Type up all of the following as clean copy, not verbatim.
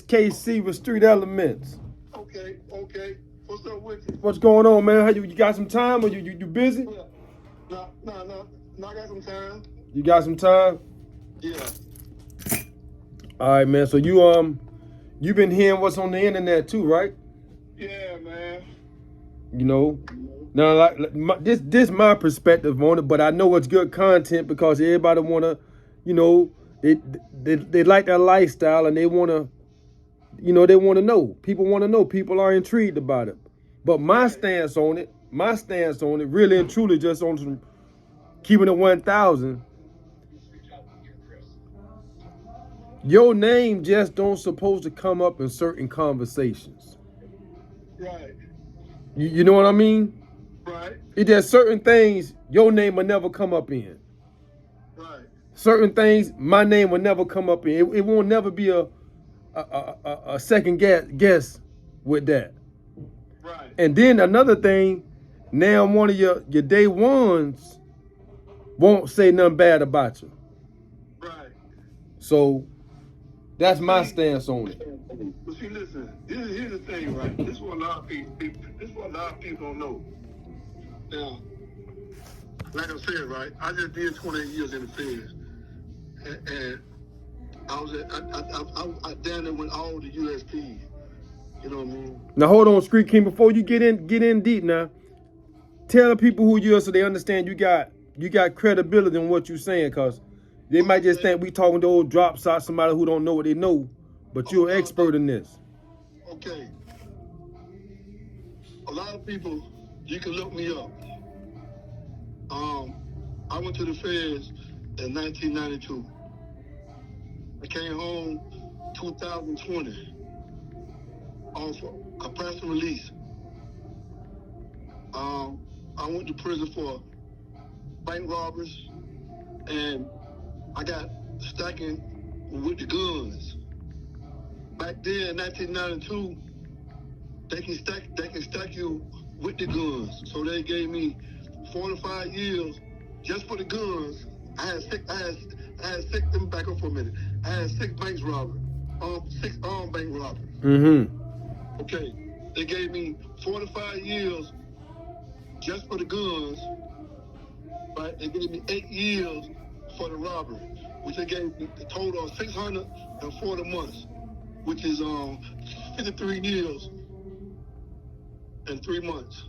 KC with Street Elements. Okay. What's up with you? What's going on, man? How you got some time or you busy? No, I got some time. You got some time? Yeah. All right, man. So you been hearing what's on the internet too, right? Yeah, man. You know, now this my perspective on it, but I know it's good content because everybody wanna, you know, they like that lifestyle and they wanna, you know, they wanna know. People wanna know. People are intrigued about it. But my stance on it, really and truly just on some keeping it 1,000. Your name just don't supposed to come up in certain conversations. Right. You know what I mean? Right. There's certain things your name will never come up in. Right. Certain things my name will never come up in. It won't never be a second guess with that. Right. And then another thing, now one of your day ones won't say nothing bad about you. Right. So that's my stance on it. But see, listen, here's the thing, right? This is what a lot of people don't know. Now, like I said, right, I just did 28 years in the feds. And I down there with all the USPs. You know what I mean? Now hold on, Street King, before you get in deep now, tell the people who you are so they understand you got credibility in what you're saying, cause they might just think we talking to old drop shot, somebody who don't know what they know, but you're an expert in this. Okay. A lot of people, you can look me up. I went to the feds in 1992. I came home 2020 off a press release. I went to prison for bank robbers, and I got stacking with the guns. Back then, in 1992, they can stack you with the guns. So they gave me 45 years just for the guns. I had six. Let me back up for a minute. I had 6 banks robbers, 6 armed bank robbers. Mm-hmm. Okay, they gave me 45 years just for the guns. Right, they gave me 8 years for the robbery, which they gave me a total of 640 months, which is 53 years and 3 months.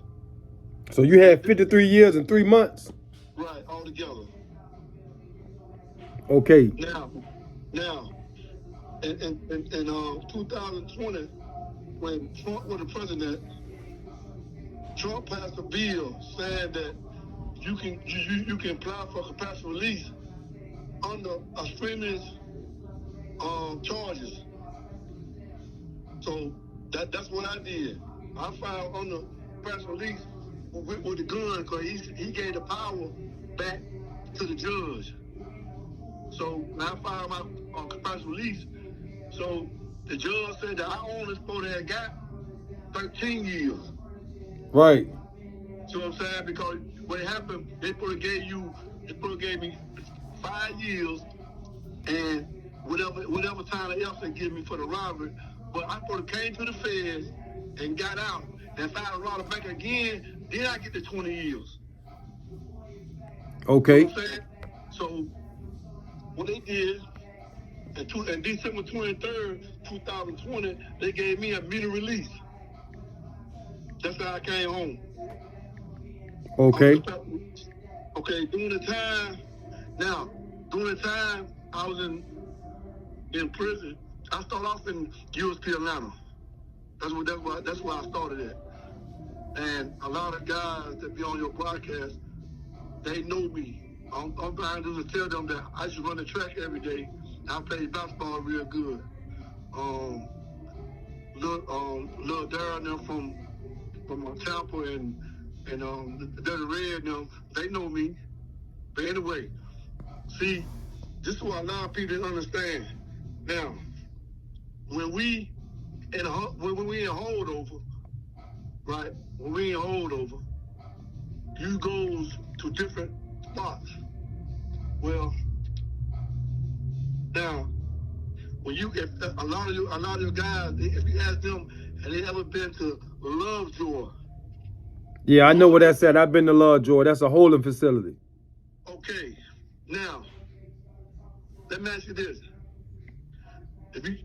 So you had 53 years and 3 months? Right, all together. Okay. Now, in 2020, when Trump was the president, Trump passed a bill saying that you can apply for compassionate release under extremist charges. So that's what I did. I filed under compassionate release with the gun because he gave the power back to the judge. So when I filed my compassionate release, so the judge said that I only supposed to have got 13 years. Right. See what I'm saying? Because what happened, they probably gave me 5 years and whatever time else they give me for the robbery. But I probably came to the feds and got out. And if I robbed a bank again, then I get the 20 years. Okay. You know what I'm saying? So what they did, in December 23rd, 2020, they gave me a immediate release. That's how I came home. Okay. Okay, during the time I was in prison, I started off in USP Atlanta. That's where I started at. And a lot of guys that be on your broadcast, they know me. I'm trying to tell them that I should run the track every day. I play basketball real good. Lil Darren them from Tampa and the Red them, they know me. But anyway, see, this is what a lot of people didn't understand. Now, when we in holdover, right? When we in holdover, you goes to different spots. Well, now, when when you if a lot of your guys, if you ask them, have they ever been to Lovejoy? Yeah, I know where that's at. I've been to Lovejoy. That's a holding facility. Okay, now let me ask you this: if you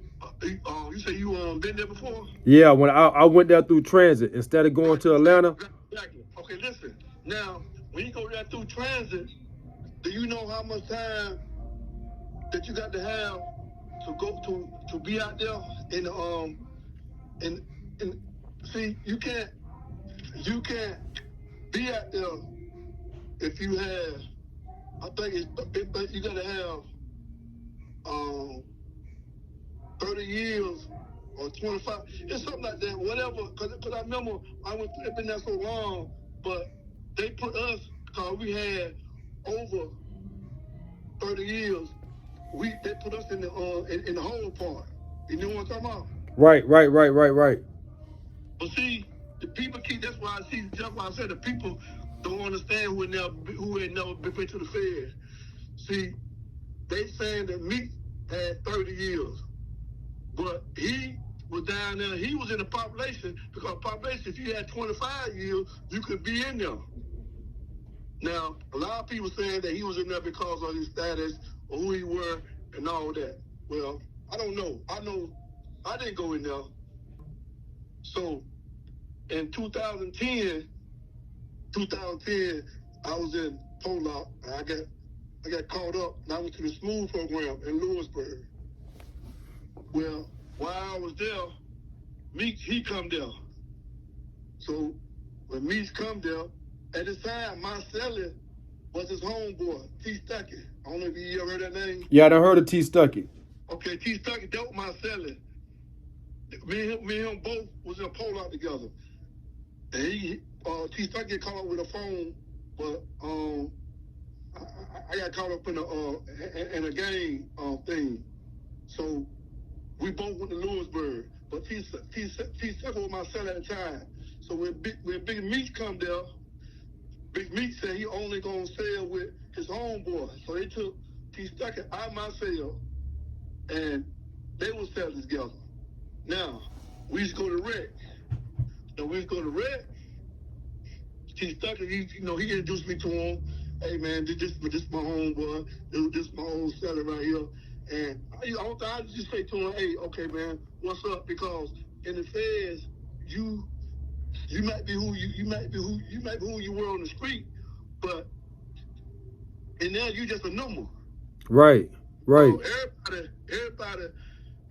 say you been there before? Yeah, when I went there through transit instead of going to Atlanta. Exactly. Okay, listen. Now, when you go there through transit, do you know how much time that you got to have to go to be out there in see you can't be out there if you have I think you gotta have 30 years or 25. It's something like that, whatever. Cause I remember it's been there so long, but they put us because we had over 30 years. They put us in the whole part. You know what I'm talking about? Right. But see, the people keep. That's why I said the people don't understand who ain't never been to the Fed. See, they saying that Meech had 30 years, but he was down there. He was in the population because population. If you had 25 years, you could be in there. Now, a lot of people saying that he was in there because of his status or who he were and all that. Well, I don't know. I know I didn't go in there. So in 2010, I was in Pollock and I got caught up and I went to the SMU program in Lewisburg. Well, while I was there, Meech, he come there. So when Meech come there, at the time, my celly was his homeboy, T Stucky. I don't know if you ever heard that name. Yeah, I done heard of T Stucky. Okay, T Stucky dealt with my celly. Me and him both was in Pollock together. And T Stucky get caught up with a phone, but I got caught up in a gang thing. So we both went to Lewisburg, but T Stucky was my celly at the time. So when Big Meech come there, Big Meech said he only gonna sail with his homeboy. So they took T Stucky out of my cell and they was sailing together. Now, we used to go to Rec. T Stucky, he introduced me to him. Hey man, this my homeboy. This my old seller right here. And I just say to him, hey, okay man, what's up? Because in the feds, you might be who you were on the street, but in there you just a number. Right. So everybody,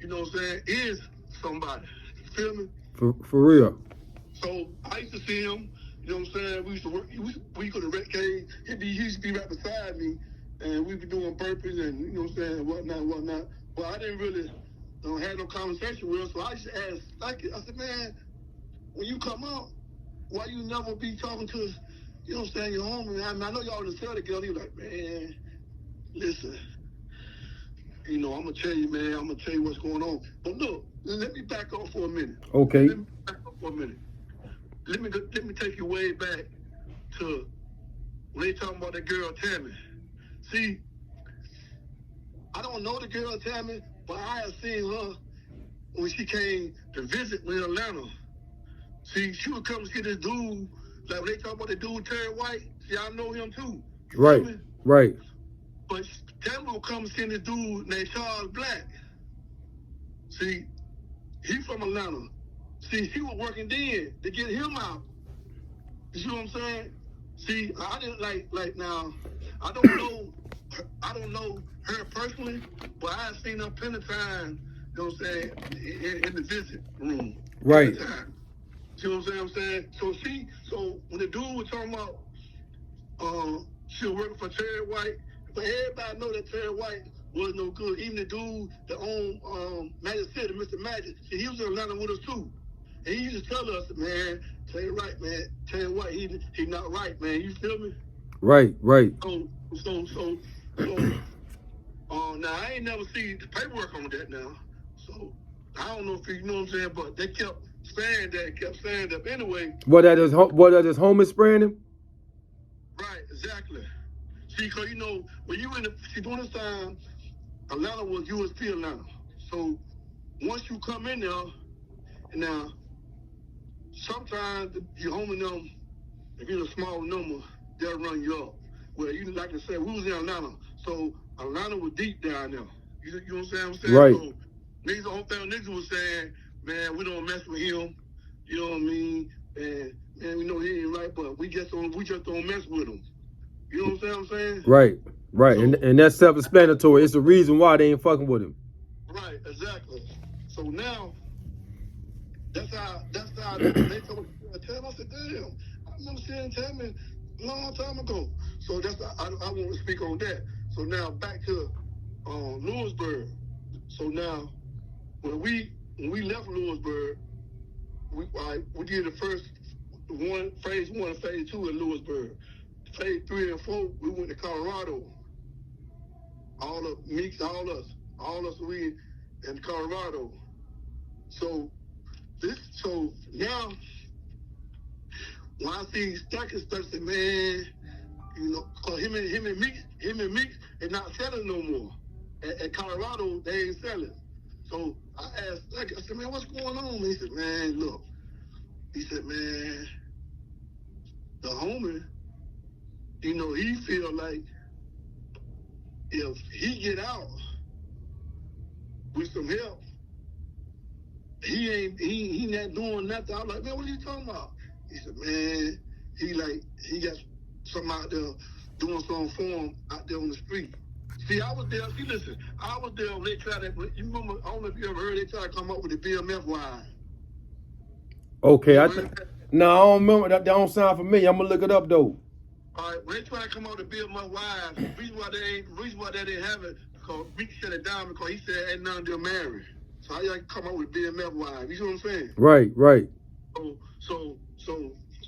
you know what I'm saying, is somebody. You feel me? For real. So I used to see him, you know what I'm saying? We used to work, we go to Red Cave, he used to be right beside me, and we'd be doing burpees and, you know what I'm saying, whatnot. But I didn't really have no conversation with him, so I used to ask, I said, man, when you come out, why you never be talking to us, you know what I'm saying, your homie? I mean, I know y'all in the cell together. He was like, man, listen, I'm going to tell you what's going on. But look, let me back off for a minute. Okay. Let me back up for a minute. Let me take you way back to when they talking about that girl Tammy. See, I don't know the girl Tammy, but I have seen her when she came to visit me in Atlanta. See, she would come see this dude, like when they talk about the dude Terry White, see, I know him too. Right. But Tammy would come see this dude named Charles Black. See, he from Atlanta. See, she was working then to get him out. You see what I'm saying? See, I didn't like now, I don't know her personally, but I have seen her plenty of times, you know what I'm saying, in the visit room. Right. See what I'm saying? So when the dude was talking about she was working for Terry White, but everybody know that Terry White was no good. Even the dude that owned Magic City, Mr. Magic, see, he was in Atlanta with us too. And he used to tell us, man, Terry White, man, Terry White, he not right, man. You feel me? Right. So now I ain't never seen the paperwork on that now. So I don't know if you know what I'm saying, but they kept saying that. But anyway. What that is homie spraying him? Right, exactly. See, because when you during this time, Atlanta was USP Atlanta. So once you come in there, now sometimes your homie them, if you're a small number, they'll run you up. Well, you like I said, we was in Atlanta, so Atlanta was deep down there. You know what I'm saying? Right. So niggas, the whole thing niggas was saying, man, we don't mess with him. You know what I mean? And man, we know he ain't right, but we just don't mess with him. You know what I'm saying? Right. Right. So, and that's self-explanatory. It's the reason why they ain't fucking with him. Right, exactly. So now that's how they told me. I said, damn, I remember seeing Tammy a long time ago. So that's I want to speak on that. So now back to Lewisburg. So now when we left Lewisburg, we did the first phase 1 and phase 2 in Lewisburg. Phase 3 and 4, we went to Colorado. All of Meeks, all us, we in Colorado. So now when I see Stucky say, man, you know, cause him and Meeks, they're not selling no more. At Colorado, they ain't selling. So I asked Stucky, I said, man, what's going on? He said, man, look. He said, man, the homie, you know, he feel like if he get out with some help, he not doing nothing. I was like, man, what are you talking about? He said, man, he got something out there doing something for him out there on the street. See, I was there. See, listen, I was there when they tried to. You remember? I don't know if you ever heard they tried to come up with the BMF line. Okay, no, I don't remember. That don't sound familiar. I'm gonna look it up though. All right, when they try to come out to build my wives, the reason why they didn't have it, because Meek shut it down because he said ain't none of them married. So how y'all come out with BMF wives? You see what I'm saying? Right.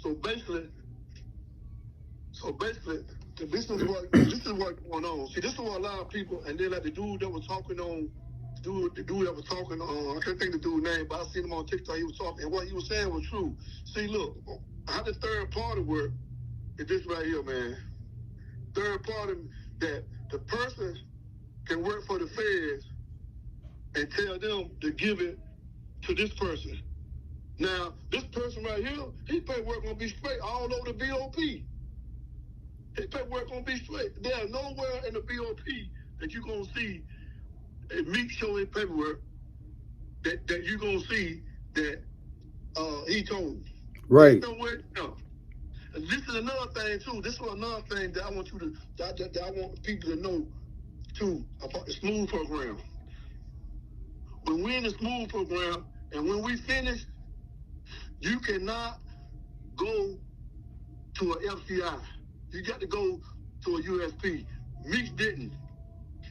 So basically, this is what's going on. See, this is what a lot of people, and then like the dude that was talking on, I can't think of the dude's name, but I seen him on TikTok. He was talking, and what he was saying was true. See, look, how the third party work is this right here, man. Third party, that the person can work for the feds and tell them to give it to this person. Now, this person right here, his paperwork gonna be straight all over the BOP. His paperwork gonna be straight. There's nowhere in the BOP that you're gonna see a Meek show his paperwork that you're gonna see that he told. Right. Nowhere, no. And this is another thing too. This is another thing that I want you to that I want people to know too about the Smooth program. When we're in the Smooth program and when we finish, you cannot go to an FCI. You got to go to a USP. Meeks didn't.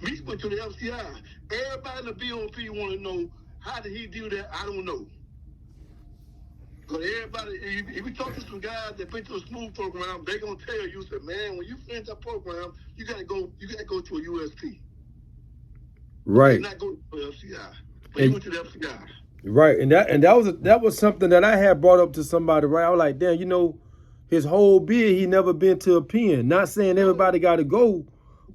Meeks went to the FCI. Everybody in the BOP want to know, how did he do that? I don't know. Because everybody, if you talk to some guys that been to a Smooth program, they're going to tell you, say, man, when you finish that program, you got to go to a USP. Right. You not go to the FCI. But you went to the FCI. Right. And that was something that I had brought up to somebody, right? I was like, damn, you know, his whole bid, he never been to a pen. Not saying everybody got to go,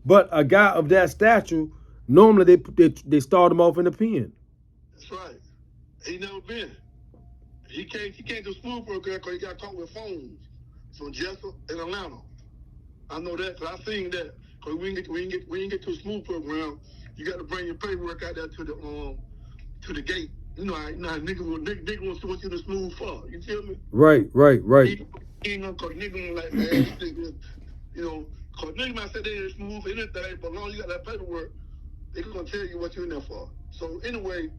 but a guy of that stature, normally they start him off in the pen. That's right. He never been. He came to Smooth program because he got caught with phones from Jessup in Atlanta. I know that because I seen that. Because we didn't get to a Smooth program, you got to bring your paperwork out there to the gate. You know, nigga wants to want you to Smooth for. You feel me? Right. He ain't gonna call nigga like, man, this nigga, you know, cause nigga might say they ain't smooth for anything, but as long as you got that paperwork, they gonna tell you what you're in there for. So anyway,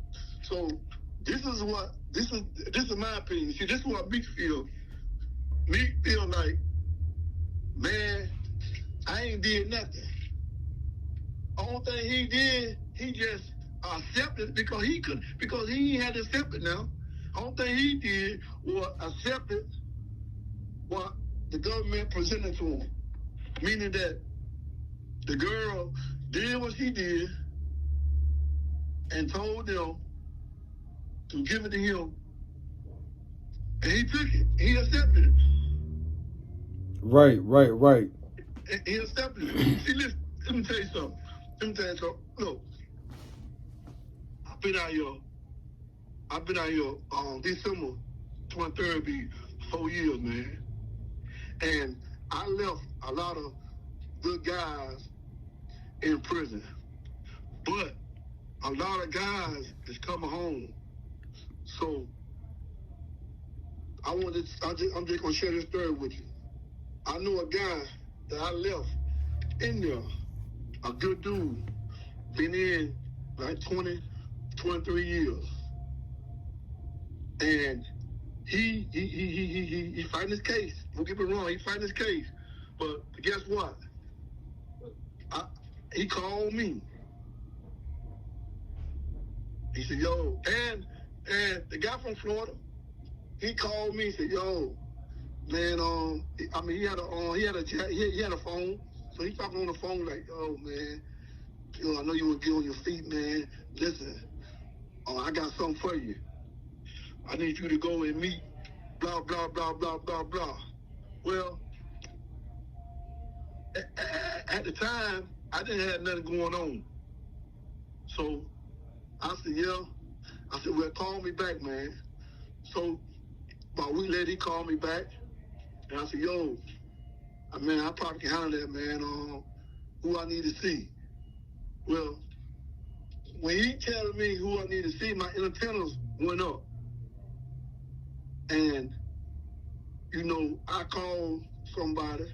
this is my opinion. See, this is what Meek feel. Meek feel like, man, I ain't did nothing. Only thing he did, he just accepted because he had to accept it now. Only thing he did was accept it what the government presented to him. Meaning that the girl did what she did and told them to give it to him. And he took it. He accepted it. Right. And he accepted it. See, listen, let me tell you something. Look, been out here. I've been out here December 23rd, be 4 years, man. And I left a lot of good guys in prison. But a lot of guys is coming home. So I'm just gonna share this story with you. I know a guy that I left in there, a good dude, been in like 20, 23 years. And he fighting his case. Don't get me wrong, he fighting his case. But guess what? He called me. He said, yo, and the guy from Florida, he called me and said, yo, man, I mean, he had a phone. So he talking on the phone like, yo, man, yo, I know you want to get on your feet, man. Listen, I got something for you. I need you to go and meet blah, blah, blah, blah, blah, blah. Well, at the time, I didn't have nothing going on. So I said, yeah. I said, well, call me back, man. So about a week later, he called me back. And I said, yo, man, I probably can handle that, man. Who I need to see. Well, when he telling me who I need to see, my antennas went up. And, you know, I called somebody,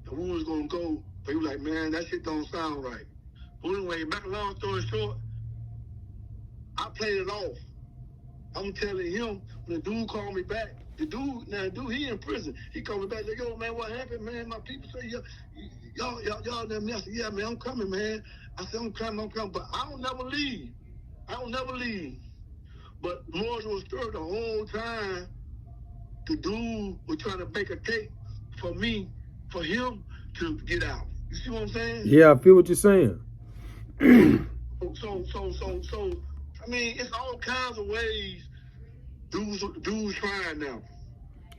and we was going to go, but he was like, man, that shit don't sound right. But anyway, back a long story short, I played it off. I'm telling him, when the dude called me back, the dude, he in prison. He called me back, like, yo, man, what happened, man? My people say, y'all there, man. I said, yeah, man, I'm coming, man. I said, I'm coming, but I don't never leave. But the Lord was stirred the whole time. The dude was trying to bake a cake for me, for him to get out. You see what I'm saying? Yeah, I feel what you're saying. So, I mean, it's all kinds of ways dudes trying now.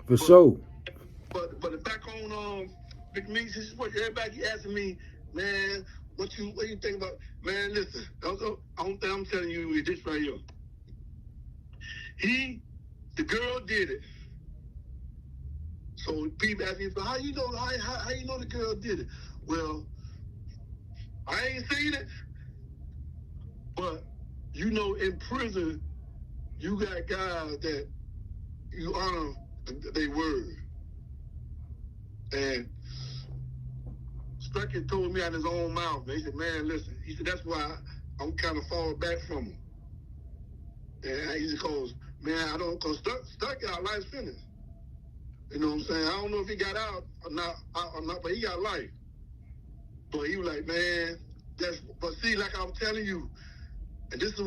For sure. But back on Big Meech, this is what everybody asking me, man, what you think about? Man, listen, I'm telling you is this right here. The girl did it. So people ask me, how you know the girl did it? Well, I ain't seen it, but you know, in prison, you got guys that you honor their word. And Stucky told me out his own mouth, man. He said, man, listen. He said, that's why I'm kind of falling back from him. And he said, because Stucky got a life sentence. You know what I'm saying? I don't know if he got out or not, but he got life. But he was like, man, but see, like I was telling you, and this is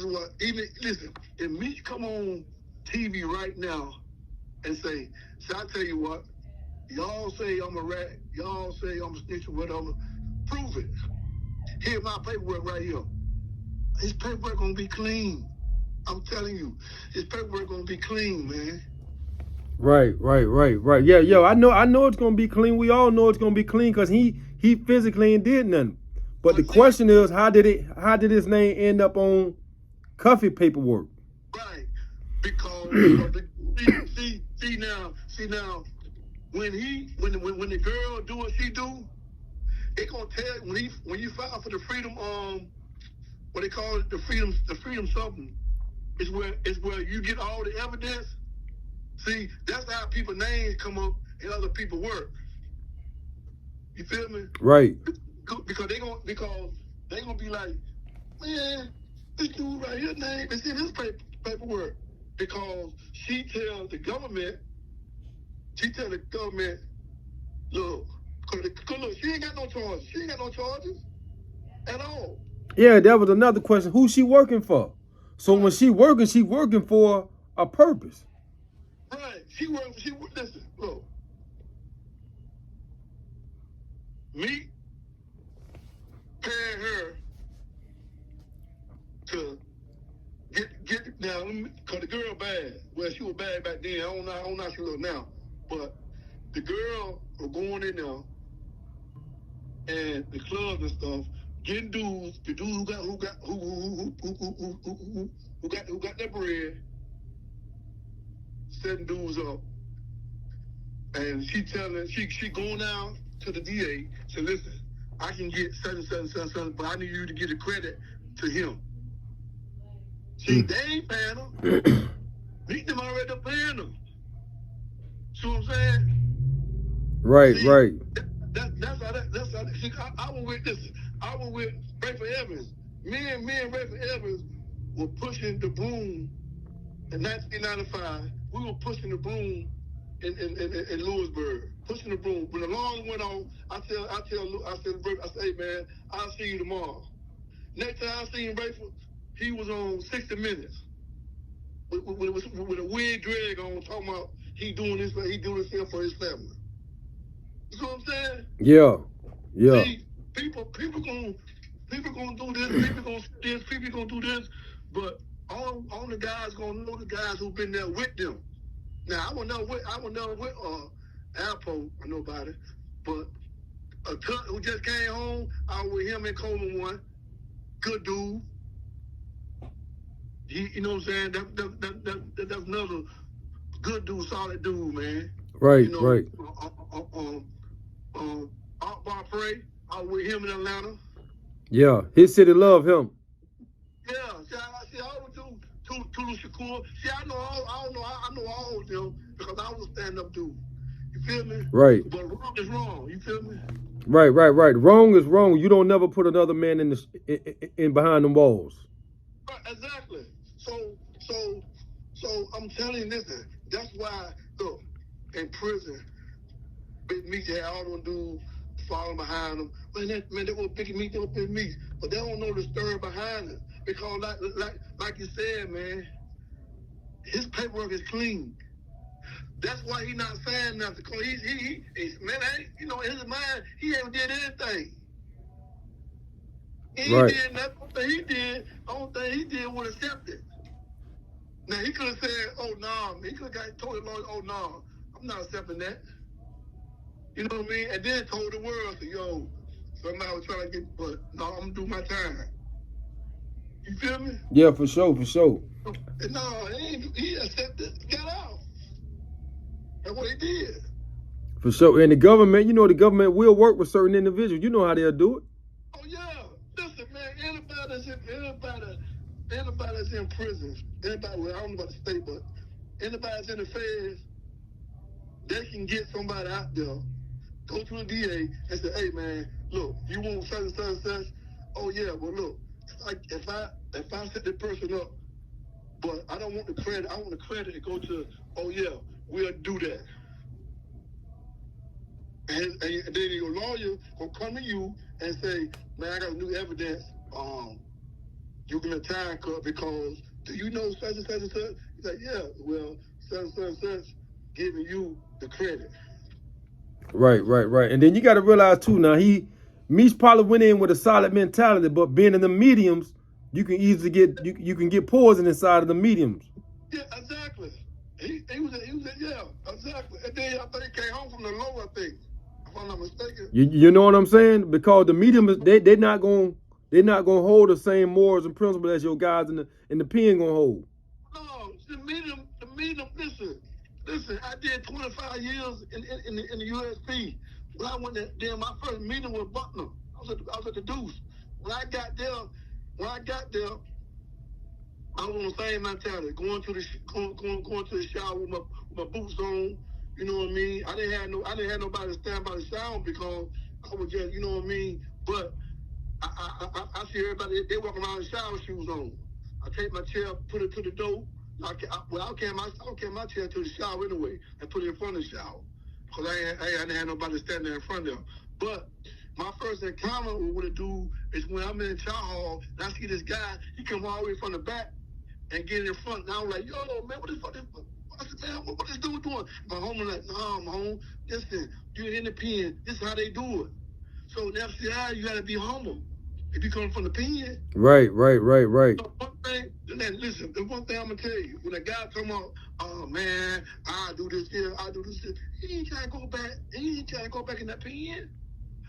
what, even, listen, if Meech come on TV right now and say, I tell you what, y'all say I'm a rat, y'all say I'm a snitch or whatever, prove it. Here's my paperwork right here. His paperwork gonna be clean. I'm telling you, his paperwork gonna be clean, man. Right. Yeah, I know it's gonna be clean. We all know it's gonna be clean because he physically ain't did nothing. But the question is, how did his name end up on Cuffy paperwork? Right, because see now, when the girl do what she do, it gonna tell when you file for the freedom what they call it, the freedom something. It's where you get all the evidence. See, that's how people's names come up in other people's work. You feel me? Right. Because they gonna be like, man, this dude right here name is in his paperwork. Because she tell the government, look, she ain't got no charges. She ain't got no charges at all. Yeah, that was another question. Who's she working for? So when she working for a purpose. Right. Listen, look. Me paying her to get down, because the girl bad. Well, she was bad back then. I don't know how she look now. But the girl was going in there and the clubs and stuff getting dudes, the dude who got that bread, setting dudes up, and she going down to the DA, said, listen, I can get such, but I need you to get the credit to him. See, they ain't paying them. Meet them already paying them. See what I'm saying? Right, See, right. That's how that. See, I was with Rayford Evans. Me and Rayford Evans were pushing the broom in 1995. We were pushing the broom in Lewisburg, pushing the broom. When the alarm went on, I said, hey man, I'll see you tomorrow. Next time I seen Rayford, he was on 60 Minutes with a weird drag on, talking about he doing this here for his family. You know what I'm saying? Yeah, yeah. See, people gonna do this, people gonna do this, but all the guys gonna know the guys who've been there with them. Now I will never with Alpo or nobody, but a Tut who just came home, I was with him in Coleman one. Good dude. You know what I'm saying? That's another good dude, solid dude, man. Right, you know, right. Art Bar Prey, I was with him in Atlanta. Yeah, his city love him. Yeah, see, I would do Tulu Shakur. See, I know all of them because I was a stand-up dude. You feel me? Right. But wrong is wrong. You feel me? Right. Wrong is wrong. You don't never put another man in behind them walls. Right, exactly. So I'm telling you, listen, that's why, look, in prison, Big Meech had all them dudes following behind them. Man, they were Big Meech, but they don't know the story behind it. Because like you said, man, his paperwork is clean. That's why he's not saying nothing. Because he's man, in his mind, he ain't did anything. He right. did nothing. He did. Only thing he did was accept it. Now he could have said, "Oh no," he could have told the lawyer, "Oh no, I'm not accepting that." You know what I mean? And then told the world, "Yo, somebody was trying to get, but no, I'm gonna do my time." You feel me? Yeah, for sure. No, he accepted, got out. That's what he did. For sure. And the government, the government will work with certain individuals. You know how they'll do it. Oh yeah. Listen, man, anybody that's in prison, anybody, well, I don't know about the state, but anybody that's in the feds, they can get somebody out there, go to the DA and say, hey man, look, you want such and such and such? Oh yeah, well look, like if I set the person up, but I don't want the credit, I want the credit to go to, oh yeah, we'll do that. And then your lawyer will come to you and say, man, I got new evidence. You can a time cut because do you know such and such and such? He's like, yeah, well, such and such giving you the credit. Right. And then you got to realize too. Now Meech probably went in with a solid mentality, but being in the mediums, you can easily get you can get poison inside of the mediums. Yeah, exactly. He was yeah, exactly. And then I think he came home from the low, I think. If I'm not mistaken. You know what I'm saying? Because the mediums they're not gonna hold the same morals and principles as your guys in the pen gonna hold. No, the medium. Listen. I did 25 years in the USP. When I went there, my first meeting with Butler. I was at the Deuce. When I got there, I was on the same mentality, going to the shower with my boots on. You know what I mean? I didn't have nobody to stand by the shower because I was just, you know what I mean. But I see everybody, they walking around with shower shoes on. I take my chair, put it to the door. I carry my chair to the shower anyway and put it in front of the shower because I didn't have nobody standing there in front of them. But my first encounter with a dude is when I'm in the chow hall and I see this guy. He come all the way from the back and get in front. And I'm like, yo, man, what the fuck? I said, man, what this dude doing? My homie like, nah, my home. Listen, you're in the pen. This is how they do it. So in FCI, you gotta be humble. If you come from the pen. Right. So one thing, listen, the one thing I'm gonna tell you, when a guy come out, oh man, I do this here, he ain't trying to go back. He ain't trying to go back in that pen.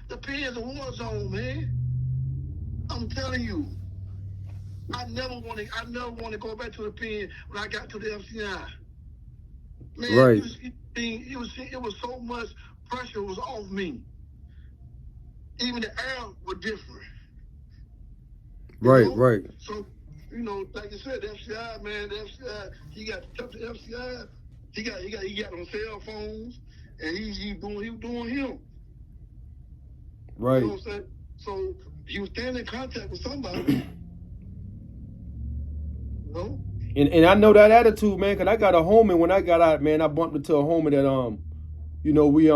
The pen's a war zone, man. I'm telling you, I never want to go back to the pen when I got to the FCI. Man, Right. it was so much pressure was off me. Even the air was different. Right, know? right. So, like you said, the FCI, man, the FCI, he got to touch the FCI. He got on cell phones, and he was doing him. Right. You know what I'm saying? So he was staying in contact with somebody. You know? And I know that attitude, man, because I got a homie when I got out, man. I bumped into a homie that we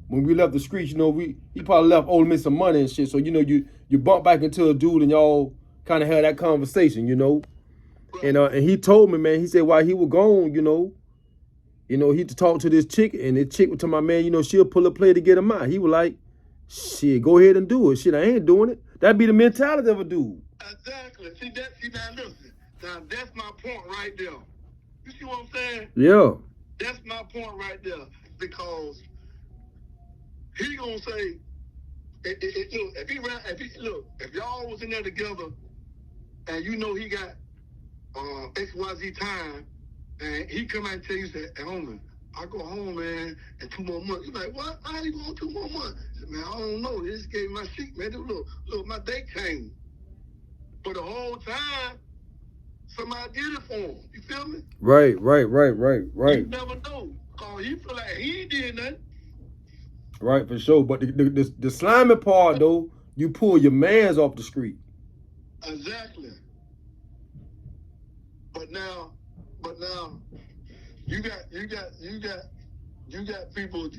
when we left the streets, he probably left Ole Miss some money and shit. So you bump back into a dude and y'all kind of had that conversation, Right. And he told me, man, he said while he was gone, he to talk to this chick, and this chick would tell my man, she'll pull a play to get him out. He was like, shit, go ahead and do it. Shit, I ain't doing it. That'd be the mentality of a dude. Exactly. See now listen. Now that's my point right there. You see what I'm saying? Yeah. That's my point right there. Because he gonna say, if y'all was in there together, and he got XYZ time, and he come out and tell you, say, hey, homie, I go home, man, in 2 more months. You like, what? How you going 2 more months? I said, man, I don't know. They just gave me my sheet, man. Look, my date changed. But the whole time, somebody did it for him. You feel me? Right. You never know. Cause he feel like he ain't did nothing. Right, for sure. But the slimy part though, you pull your mans off the street. Exactly. But now, you got people.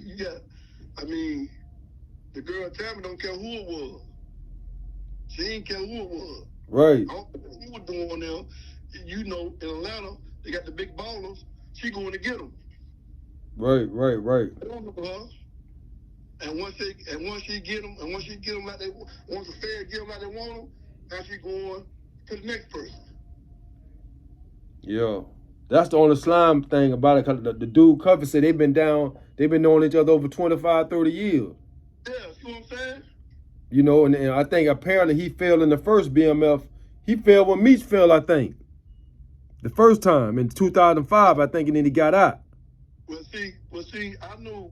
The girl Tammy don't care who it was. She ain't care who it was. Right. I don't know what he was doing there. In Atlanta, they got the big ballers. She going to get them. Right. I don't know her. And once she get them like once the Fed get them like they want them, now she going to the next person. Yeah. That's the only slime thing about it. Cause the dude Cuffy said they've been knowing each other over 25, 30 years. Yeah, see what I'm saying? And I think apparently he failed in the first BMF. He failed when Meech failed, I think. The first time in 2005, I think, and then he got out. Well, see, I know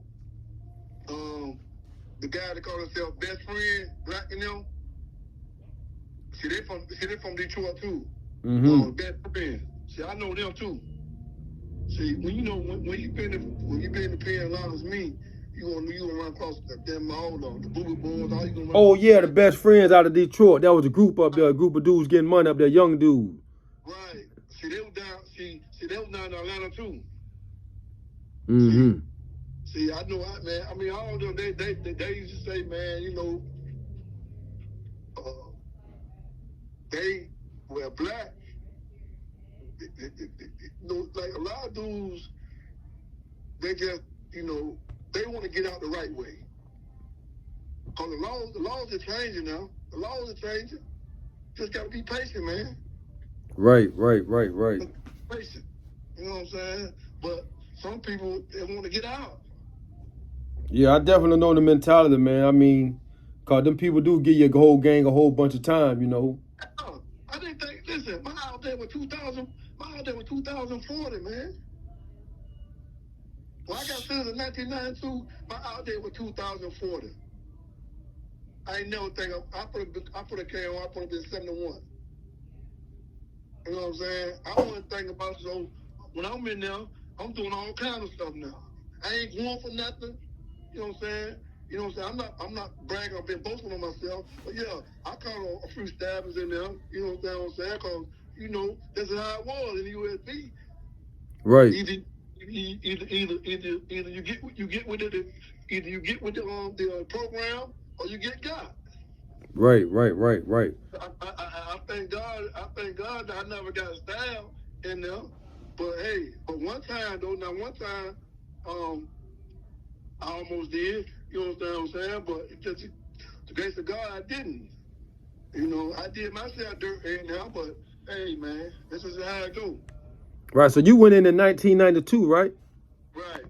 the guy that called himself Best Friend, Black and them. See, they from Detroit too. Mm-hmm. Best Friend. See, I know them too. See, when you been in the pen as long as me, you gonna run across them all the booby boys, all you gonna run. Oh yeah, the Best Friends out of Detroit. That was a group up there, a group of dudes getting money up there, young dudes. Right. See, they was down. See, they was down in Atlanta too. Mm-hmm. See, I know, man. I mean, all of them. They used to say, man, they were black. Like a lot of dudes, they just, they want to get out the right way. Cause the laws are changing now. The laws are changing. Just gotta be patient, man. Right. Patient. You know what I'm saying? But some people, they want to get out. Yeah, I definitely know the mentality, man. I mean, cause them people do give you a whole gang a whole bunch of time, I didn't think. Listen, my out there was 2000. My out there was 2040, man. When I got sentenced in 1992, my out there was 2040. I ain't never think I put a K on. I put it in 71. You know what I'm saying? I wasn't thinking about so when I'm in there, I'm doing all kinds of stuff now. I ain't going for nothing. You know what I'm saying? You know what I'm saying? I'm not bragging. I've been boasting on myself. But yeah, I caught a few stabbings in there. You know what I'm saying? Because that's how it was in the USB. Right. Either you get with it. Either you get with the program or you get got. Right. I thank God. That I never got stabbed in there. But one time, I almost did. You know what I'm saying? But it just, to grace of God, I didn't. I did myself dirt in now, but hey, man, this is how it go. Right. So you went in 1992, right? Right.